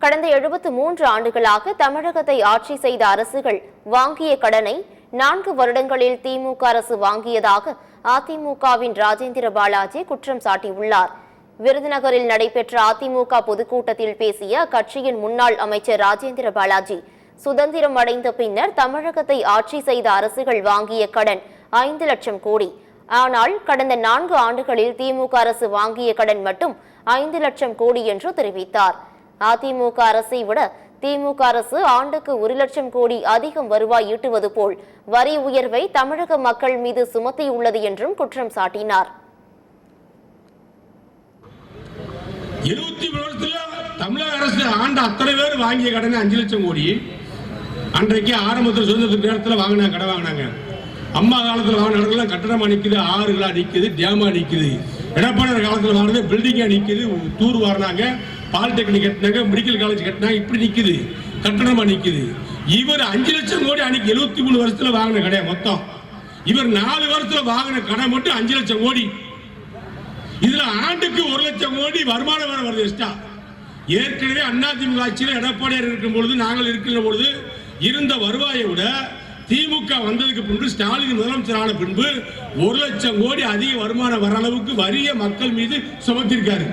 கடந்த 73 ஆண்டுகளாக தமிழகத்தை ஆட்சி செய்த அரசுகள் வாங்கிய கடனை 4 வருடங்களில் திமுக அரசு வாங்கியதாக அதிமுகவின் ராஜேந்திர பாலாஜி குற்றம் சாட்டியுள்ளார். விருதுநகரில் நடைபெற்ற அதிமுக பொதுக்கூட்டத்தில் பேசிய அக்கட்சியின் முன்னாள் அமைச்சர் ராஜேந்திர பாலாஜி, சுதந்திரம் அடைந்த பின்னர் தமிழகத்தை ஆட்சி செய்த அரசுகள் வாங்கிய கடன் 5 லட்சம் கோடி. ஆனால் கடந்த 4 ஆண்டுகளில் திமுக அரசு வாங்கிய கடன் மட்டும் 5 லட்சம் கோடி என்று தெரிவித்தார். அதிமுக அரசை விட திமுக அரசு ஆண்டுக்கு 1 லட்சம் கோடி அதிகம் வருவாய் ஈட்டுவது போல் வரி உயர்வை தமிழக மக்கள் மீது சுமத்தியுள்ளது என்றும் குற்றம் சாட்டினார். 23 வருஷத்துல தமிழக அரசு ஆண்டு அத்தனை பேர் வாங்கிய கடன் 5 லட்சம் கோடி. அன்றைக்கு ஆரம்பத்தில் சுதந்திரத்துக்கு நேரத்தில் வாங்கினாங்க, கடன் வாங்கினாங்க. அம்மா காலத்தில் வாங்கின இடத்துல கட்டடமா நிற்குது, ஆறுகளா நிற்குது, டேமா நிற்குது. எடப்பாடி காலத்தில் வாங்கினது பில்டிங்கா நிற்குது, தூர் வாரினாங்க, பாலிடெக்னிக் கட்டினாங்க, மெடிக்கல் காலேஜ் கட்டினாங்க, இப்படி நிற்குது, கட்டணமா நிற்குது. இவர் 5 லட்சம் கோடி அன்னைக்கு 73 வருஷத்துல வாங்கின கடை மொத்தம். இவர் 4 வருஷத்துல வாங்கின கடை மட்டும் 5 லட்சம் கோடி. இதுல ஆண்டுக்கு 1 லட்சம் கோடி வருமானம் வேற வருது எக்ஸ்ட்ரா. ஏற்கனவே அதிமுக ஆட்சியில் எடப்பாடியார் இருக்கும் பொழுது, நாங்கள் இருக்கின்ற பொழுது இருந்த வருவாயை விட திமுக வந்ததுக்கு பின்பு, ஸ்டாலின் முதலமைச்சரான பின்பு 1 லட்சம் கோடி அதிக வருமானம் வர அளவுக்கு வரிய மக்கள் மீது சுமத்திருக்காரு.